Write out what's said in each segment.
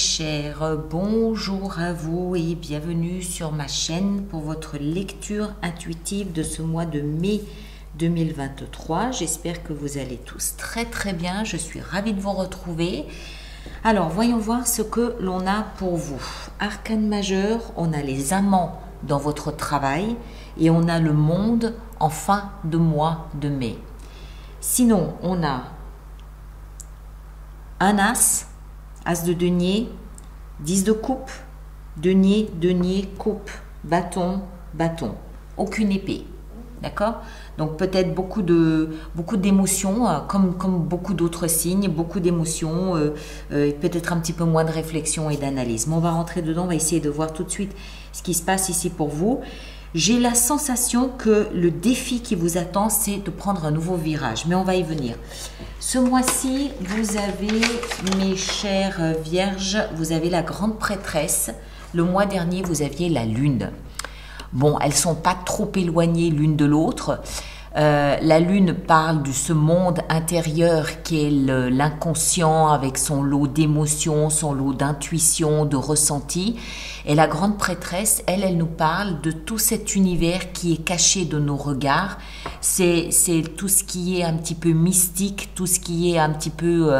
chers, bonjour à vous et bienvenue sur ma chaîne pour votre lecture intuitive de ce mois de mai 2023. J'espère que vous allez tous très bien, je suis ravie de vous retrouver. Alors voyons voir ce que l'on a pour vous. Arcane majeur, on a les amants dans votre travail et on a le monde en fin de mois de mai. Sinon, on a un as, as de denier, 10 de coupe, denier, denier, coupe, bâton, bâton, aucune épée, d'accord? Donc peut-être beaucoup d'émotions, comme beaucoup d'autres signes, beaucoup d'émotions, peut-être un petit peu moins de réflexion et d'analyse. Mais on va rentrer dedans, on va essayer de voir tout de suite ce qui se passe ici pour vous. J'ai la sensation que le défi qui vous attend, c'est de prendre un nouveau virage, mais on va y venir. Ce mois-ci, vous avez, mes chères vierges, vous avez la grande prêtresse. Le mois dernier, vous aviez la lune. Bon, elles ne sont pas trop éloignées l'une de l'autre. La lune parle de ce monde intérieur qui est l'inconscient avec son lot d'émotions, son lot d'intuition, de ressenti. Et la grande prêtresse, elle nous parle de tout cet univers qui est caché de nos regards. C'est tout ce qui est un petit peu mystique, tout ce qui est un petit peu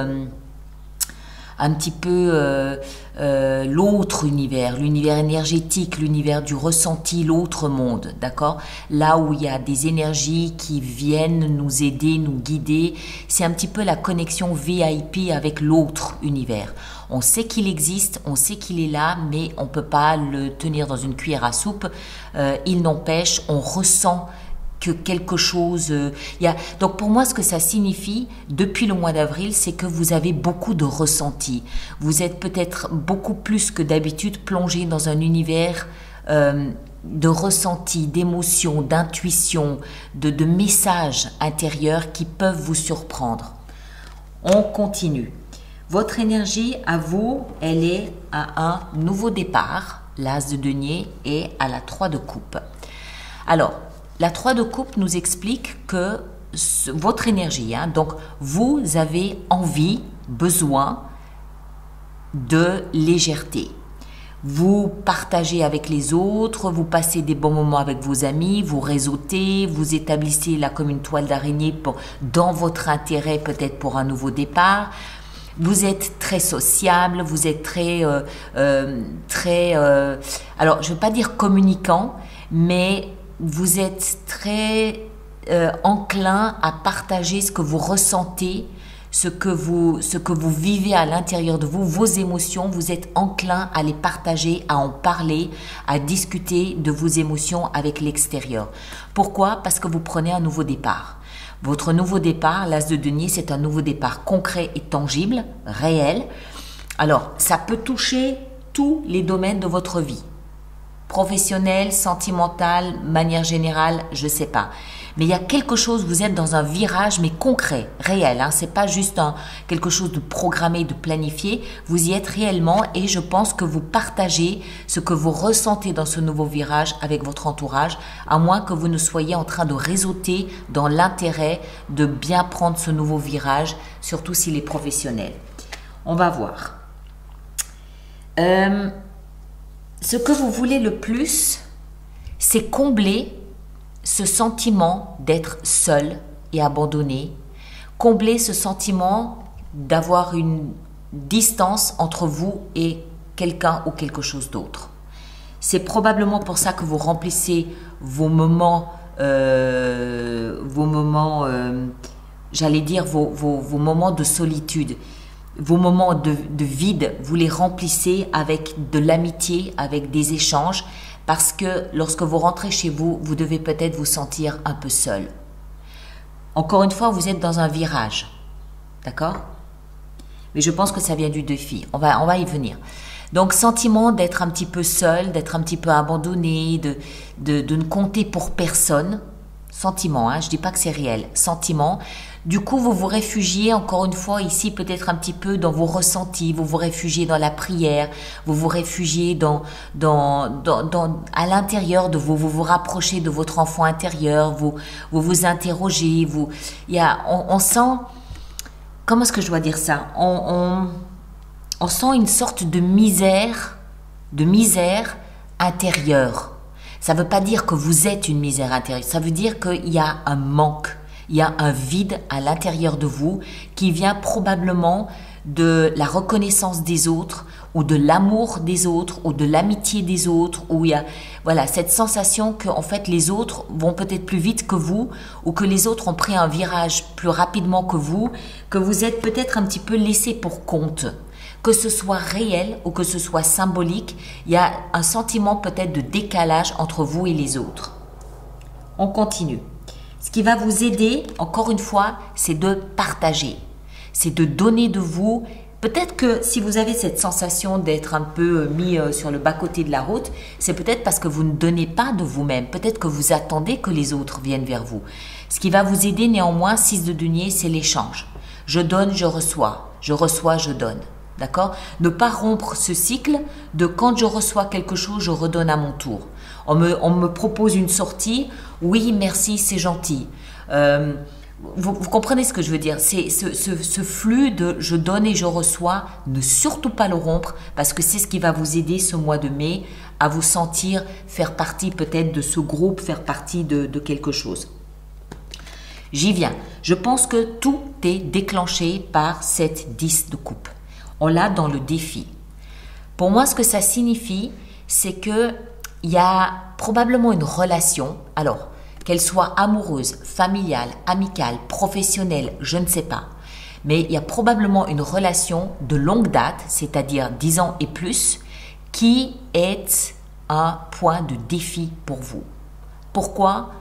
l'autre univers, l'univers énergétique, l'univers du ressenti, l'autre monde, d'accord? Là où il y a des énergies qui viennent nous aider, nous guider, c'est un petit peu la connexion VIP avec l'autre univers. On sait qu'il existe, on sait qu'il est là, mais on ne peut pas le tenir dans une cuillère à soupe. Il n'empêche, on ressent que quelque chose... Donc pour moi, ce que ça signifie, depuis le mois d'avril, c'est que vous avez beaucoup de ressentis. Vous êtes peut-être beaucoup plus que d'habitude plongé dans un univers de ressentis, d'émotions, d'intuition, de messages intérieurs qui peuvent vous surprendre. On continue. Votre énergie, à vous, elle est à un nouveau départ, l'as de denier, et à la 3 de coupe. Alors, la 3 de coupe nous explique que votre énergie, donc vous avez envie, besoin de légèreté. Vous partagez avec les autres, vous passez des bons moments avec vos amis, vous réseautez, vous établissez là comme une toile d'araignée dans votre intérêt, peut-être pour un nouveau départ. Vous êtes très sociable, vous êtes alors je ne veux pas dire communicant, mais vous êtes très enclin à partager ce que vous ressentez, ce que vous vivez à l'intérieur de vous, vos émotions, vous êtes enclin à les partager, à en parler, à discuter de vos émotions avec l'extérieur. Pourquoi? Parce que vous prenez un nouveau départ. Votre nouveau départ, l'as de denier, c'est un nouveau départ concret et tangible, réel. Alors, ça peut toucher tous les domaines de votre vie. Professionnel, sentimental, manière générale, je ne sais pas. Mais il y a quelque chose, vous êtes dans un virage, mais concret, réel. Ce n'est pas juste quelque chose de programmé, de planifié. Vous y êtes réellement et je pense que vous partagez ce que vous ressentez dans ce nouveau virage avec votre entourage, à moins que vous ne soyez en train de réseauter dans l'intérêt de bien prendre ce nouveau virage, surtout s'il est professionnel. On va voir. Ce que vous voulez le plus, c'est combler ce sentiment d'être seul et abandonné, combler ce sentiment d'avoir une distance entre vous et quelqu'un ou quelque chose d'autre. C'est probablement pour ça que vous remplissez vos moments, j'allais dire vos moments de solitude. Vos moments de vide, vous les remplissez avec de l'amitié, avec des échanges, parce que lorsque vous rentrez chez vous, vous devez peut-être vous sentir un peu seul. Encore une fois, vous êtes dans un virage, d'accord? Mais je pense que ça vient du défi, on va y venir. Donc, sentiment d'être un petit peu seul, d'être un petit peu abandonné, de ne compter pour personne. Sentiment, je ne dis pas que c'est réel, sentiment. Du coup, vous vous réfugiez encore une fois ici peut-être un petit peu dans vos ressentis, vous vous réfugiez dans la prière, vous vous réfugiez à l'intérieur de vous, vous vous rapprochez de votre enfant intérieur, vous interrogez, on sent, comment est-ce que je dois dire ça? on sent une sorte de misère intérieure. Ça ne veut pas dire que vous êtes une misère intérieure, ça veut dire qu'il y a un manque, il y a un vide à l'intérieur de vous qui vient probablement de la reconnaissance des autres ou de l'amour des autres ou de l'amitié des autres, où il y a voilà, cette sensation que en fait les autres vont peut-être plus vite que vous ou que les autres ont pris un virage plus rapidement que vous êtes peut-être un petit peu laissé pour compte. Que ce soit réel ou que ce soit symbolique, il y a un sentiment peut-être de décalage entre vous et les autres. On continue. Ce qui va vous aider, encore une fois, c'est de partager. C'est de donner de vous. Peut-être que si vous avez cette sensation d'être un peu mis sur le bas-côté de la route, c'est peut-être parce que vous ne donnez pas de vous-même. Peut-être que vous attendez que les autres viennent vers vous. Ce qui va vous aider néanmoins, 6 de denier, c'est l'échange. Je donne, je reçois. Je reçois, je donne. D'accord? Ne pas rompre ce cycle de quand je reçois quelque chose, je redonne à mon tour. On me propose une sortie, oui, merci, c'est gentil. Vous comprenez ce que je veux dire? C'est ce flux de je donne et je reçois, ne surtout pas le rompre parce que c'est ce qui va vous aider ce mois de mai à vous sentir faire partie peut-être de ce groupe, faire partie de quelque chose. J'y viens. Je pense que tout est déclenché par cette 10 de coupe. On l'a dans le défi. Pour moi, ce que ça signifie, c'est qu'il y a probablement une relation, alors qu'elle soit amoureuse, familiale, amicale, professionnelle, je ne sais pas, mais il y a probablement une relation de longue date, c'est-à-dire 10 ans et plus, qui est un point de défi pour vous. Pourquoi?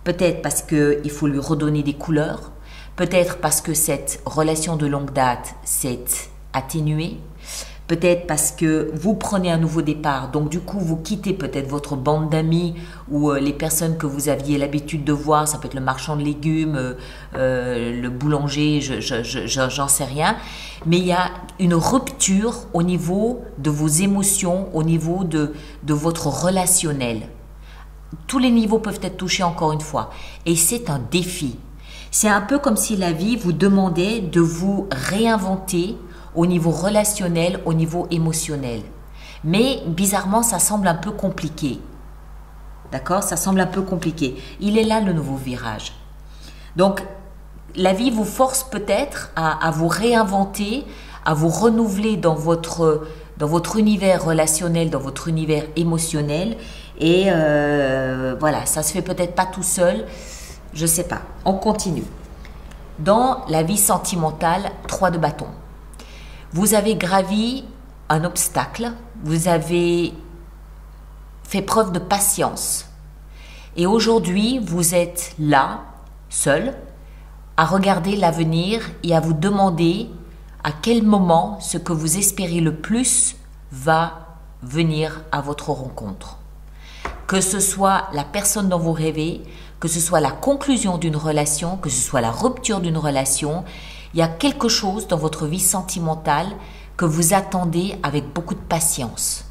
Peut-être parce qu'il faut lui redonner des couleurs, peut-être parce que cette relation de longue date s'est atténuée, peut-être parce que vous prenez un nouveau départ, donc du coup vous quittez peut-être votre bande d'amis ou les personnes que vous aviez l'habitude de voir, ça peut être le marchand de légumes, le boulanger, j'en sais rien, mais il y a une rupture au niveau de vos émotions, au niveau de votre relationnel. Tous les niveaux peuvent être touchés encore une fois et c'est un défi. C'est un peu comme si la vie vous demandait de vous réinventer au niveau relationnel, au niveau émotionnel. Mais bizarrement, ça semble un peu compliqué. D'accord? Ça semble un peu compliqué. Il est là le nouveau virage. Donc, la vie vous force peut-être à vous réinventer, à vous renouveler dans votre univers relationnel, dans votre univers émotionnel. Et voilà, ça se fait peut-être pas tout seul. Je sais pas. On continue. Dans la vie sentimentale, 3 de bâton. Vous avez gravi un obstacle, vous avez fait preuve de patience. Et aujourd'hui, vous êtes là, seul, à regarder l'avenir et à vous demander à quel moment ce que vous espérez le plus va venir à votre rencontre. Que ce soit la personne dont vous rêvez, que ce soit la conclusion d'une relation, que ce soit la rupture d'une relation, il y a quelque chose dans votre vie sentimentale que vous attendez avec beaucoup de patience.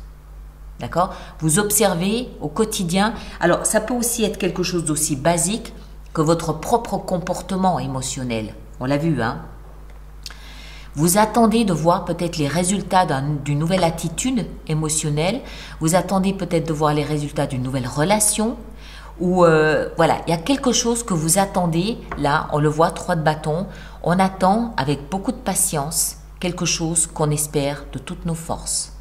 D'accord? Vous observez au quotidien. Alors, ça peut aussi être quelque chose d'aussi basique que votre propre comportement émotionnel. On l'a vu, hein? Vous attendez de voir peut-être les résultats d'une nouvelle attitude émotionnelle. Vous attendez peut-être de voir les résultats d'une nouvelle relation. Ou voilà, il y a quelque chose que vous attendez. Là, on le voit, 3 de bâton. On attend avec beaucoup de patience quelque chose qu'on espère de toutes nos forces.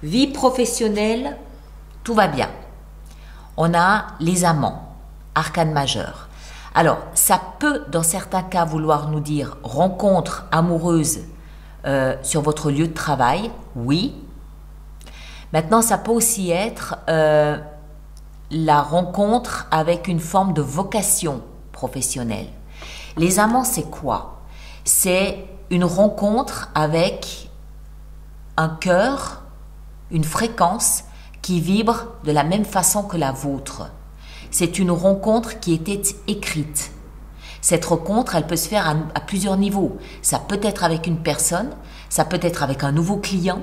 Vie professionnelle, tout va bien. On a les amants, arcane majeur. Alors, ça peut, dans certains cas, vouloir nous dire rencontre amoureuse sur votre lieu de travail, oui. Maintenant, ça peut aussi être la rencontre avec une forme de vocation professionnelle. Les amants, c'est quoi? C'est une rencontre avec un cœur, une fréquence qui vibre de la même façon que la vôtre. C'est une rencontre qui était écrite. Cette rencontre, elle peut se faire à plusieurs niveaux. Ça peut être avec une personne, ça peut être avec un nouveau client,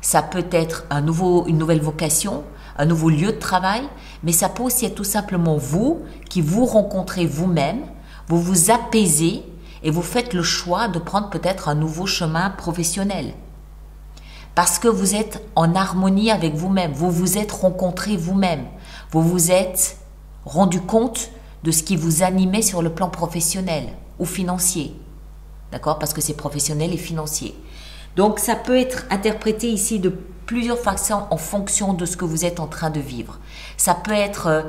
ça peut être une nouvelle vocation, un nouveau lieu de travail, mais ça peut aussi être tout simplement vous qui vous rencontrez vous-même, vous vous apaisez et vous faites le choix de prendre peut-être un nouveau chemin professionnel. Parce que vous êtes en harmonie avec vous-même, vous vous êtes rencontré vous-même, vous vous êtes rendu compte de ce qui vous animait sur le plan professionnel ou financier. D'accord? Parce que c'est professionnel et financier. Donc ça peut être interprété ici de plusieurs façons en fonction de ce que vous êtes en train de vivre. Ça peut être,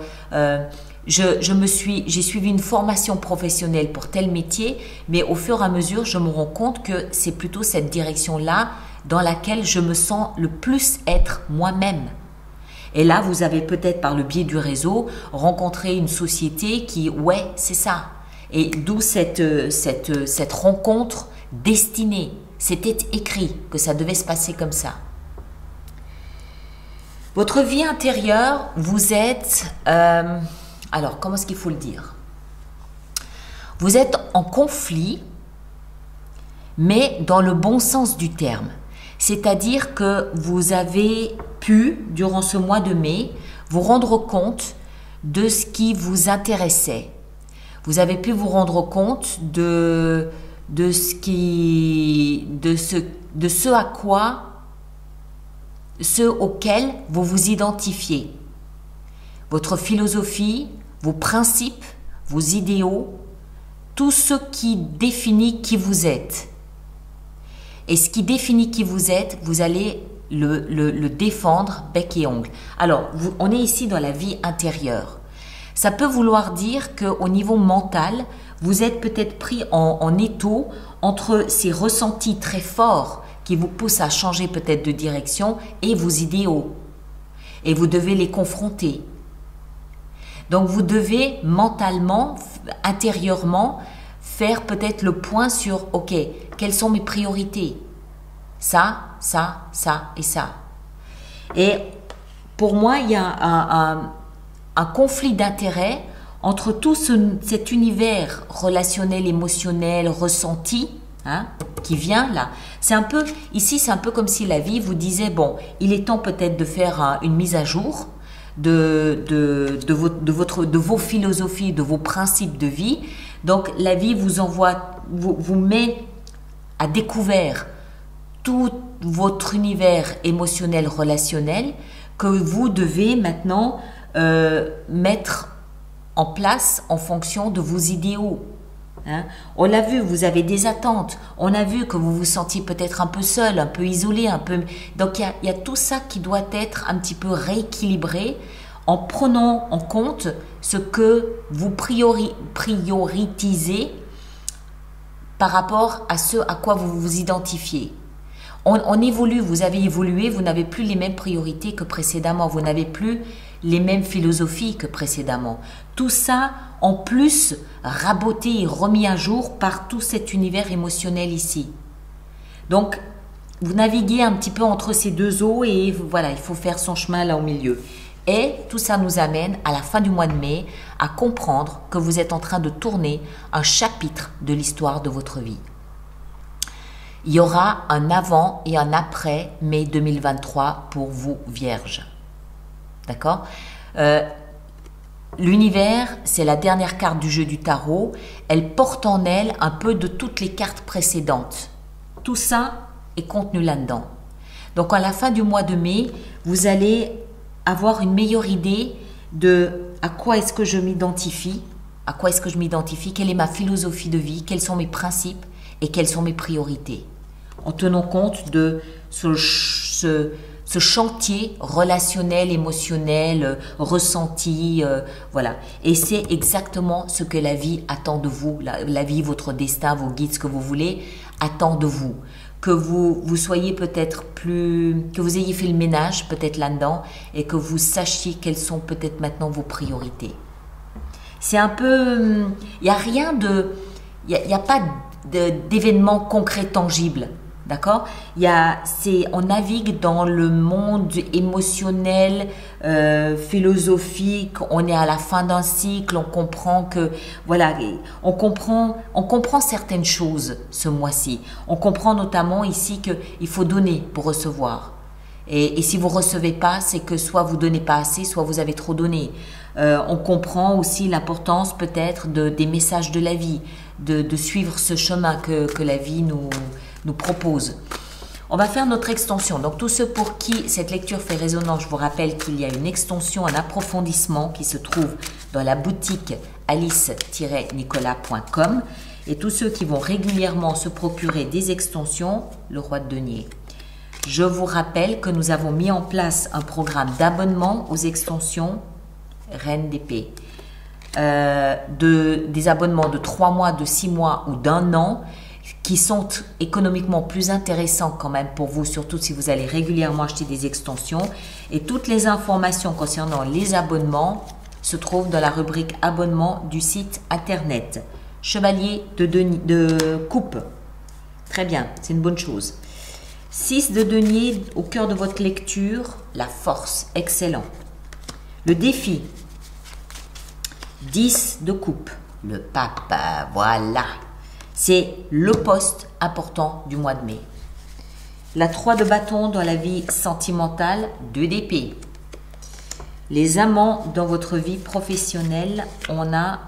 j'ai suivi une formation professionnelle pour tel métier, mais au fur et à mesure, je me rends compte que c'est plutôt cette direction-là dans laquelle je me sens le plus être moi-même. Et là, vous avez peut-être par le biais du réseau rencontré une société qui, ouais, c'est ça. Et d'où cette rencontre destinée. C'était écrit que ça devait se passer comme ça. Votre vie intérieure, vous êtes... alors, comment est-ce qu'il faut le dire? Vous êtes en conflit, mais dans le bon sens du terme. C'est-à-dire que vous avez pu, durant ce mois de mai, vous rendre compte de ce qui vous intéressait. Vous avez pu vous rendre compte de ce auquel vous vous identifiez. Votre philosophie, vos principes, vos idéaux, tout ce qui définit qui vous êtes. Et ce qui définit qui vous êtes, vous allez le défendre bec et ongle. Alors, on est ici dans la vie intérieure. Ça peut vouloir dire qu'au niveau mental, vous êtes peut-être pris en étau entre ces ressentis très forts qui vous poussent à changer peut-être de direction et vos idéaux. Et vous devez les confronter. Donc, vous devez mentalement, intérieurement, faire peut-être le point sur, ok, quelles sont mes priorités? Ça, ça, ça et ça. Et pour moi, il y a un conflit d'intérêts entre tout cet univers relationnel, émotionnel, ressenti, hein, qui vient là. C'est un peu, ici, c'est un peu comme si la vie vous disait, bon, il est temps peut-être de faire une mise à jour de vos philosophies, de vos principes de vie. Donc, la vie vous envoie, vous met à découvert tout votre univers émotionnel, relationnel, que vous devez maintenant mettre en place en fonction de vos idéaux. Hein? On l'a vu, vous avez des attentes. On a vu que vous vous sentiez peut-être un peu seul, un peu isolé, un peu... Donc, il y a tout ça qui doit être un petit peu rééquilibré en prenant en compte ce que vous prioritisez par rapport à ce à quoi vous vous identifiez. On évolue, vous avez évolué, vous n'avez plus les mêmes priorités que précédemment, vous n'avez plus les mêmes philosophies que précédemment. Tout ça, en plus, raboté et remis à jour par tout cet univers émotionnel ici. Donc, vous naviguez un petit peu entre ces deux eaux et voilà, il faut faire son chemin là au milieu. Et tout ça nous amène à la fin du mois de mai à comprendre que vous êtes en train de tourner un chapitre de l'histoire de votre vie. Il y aura un avant et un après mai 2023 pour vous, Vierges. D'accord? L'univers, c'est la dernière carte du jeu du tarot. Elle porte en elle un peu de toutes les cartes précédentes. Tout ça est contenu là-dedans. Donc, à la fin du mois de mai, vous allez avoir une meilleure idée de à quoi est-ce que je m'identifie, quelle est ma philosophie de vie, quels sont mes principes et quelles sont mes priorités. En tenant compte de ce chantier relationnel, émotionnel, ressenti, voilà. Et c'est exactement ce que la vie attend de vous, la vie, votre destin, vos guides, ce que vous voulez, attend de vous. Que vous soyez peut-être que vous ayez fait le ménage peut-être là-dedans et que vous sachiez quelles sont peut-être maintenant vos priorités. C'est un peu, il n'y a rien de, il n'y a pas d'événement concret tangible. D'accord? On navigue dans le monde émotionnel, philosophique. On est à la fin d'un cycle. On comprend que, voilà, on comprend certaines choses ce mois-ci. On comprend notamment ici qu'il faut donner pour recevoir. Et si vous recevez pas, c'est que soit vous donnez pas assez, soit vous avez trop donné. On comprend aussi l'importance peut-être des messages de la vie, de suivre ce chemin que la vie nous propose. On va faire notre extension. Donc, tous ceux pour qui cette lecture fait résonance, je vous rappelle qu'il y a une extension, un approfondissement qui se trouve dans la boutique alice-nicolas.com. Et tous ceux qui vont régulièrement se procurer des extensions, le roi de denier. Je vous rappelle que nous avons mis en place un programme d'abonnement aux extensions Reine d'épée. Des abonnements de 3 mois, de 6 mois ou d'1 an qui sont économiquement plus intéressants quand même pour vous, surtout si vous allez régulièrement acheter des extensions. Et toutes les informations concernant les abonnements se trouvent dans la rubrique abonnement du site internet. Chevalier de coupe. Très bien, c'est une bonne chose. 6 de denier au cœur de votre lecture, la force, excellent. Le défi, 10 de coupe, le pape, voilà. C'est le poste important du mois de mai. La 3 de bâton dans la vie sentimentale, 2 d'épée. Les amants dans votre vie professionnelle, on a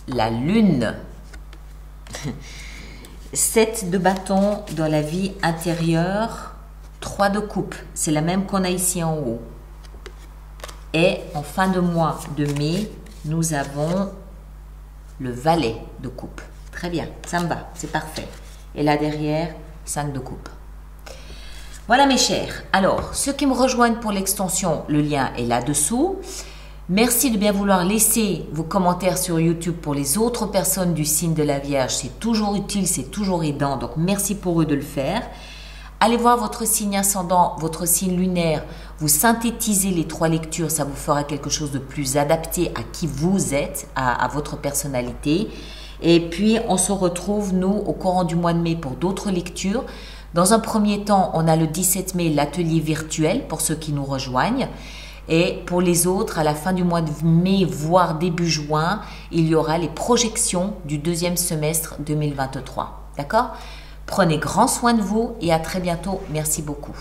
la lune. 7 de bâton dans la vie intérieure, 3 de coupe. C'est la même qu'on a ici en haut. Et en fin de mois de mai, nous avons le valet de coupe. Très bien, ça me va, c'est parfait. Et là derrière, 5 de coupe. Voilà mes chers. Alors, ceux qui me rejoignent pour l'extension, le lien est là-dessous. Merci de bien vouloir laisser vos commentaires sur YouTube pour les autres personnes du signe de la Vierge. C'est toujours utile, c'est toujours aidant. Donc, merci pour eux de le faire. Allez voir votre signe ascendant, votre signe lunaire. Vous synthétisez les 3 lectures. Ça vous fera quelque chose de plus adapté à qui vous êtes, à votre personnalité. Et puis, on se retrouve, nous, au courant du mois de mai pour d'autres lectures. Dans un premier temps, on a le 17 mai, l'atelier virtuel pour ceux qui nous rejoignent. Et pour les autres, à la fin du mois de mai, voire début juin, il y aura les projections du 2e semestre 2023. D'accord ? Prenez grand soin de vous et à très bientôt. Merci beaucoup.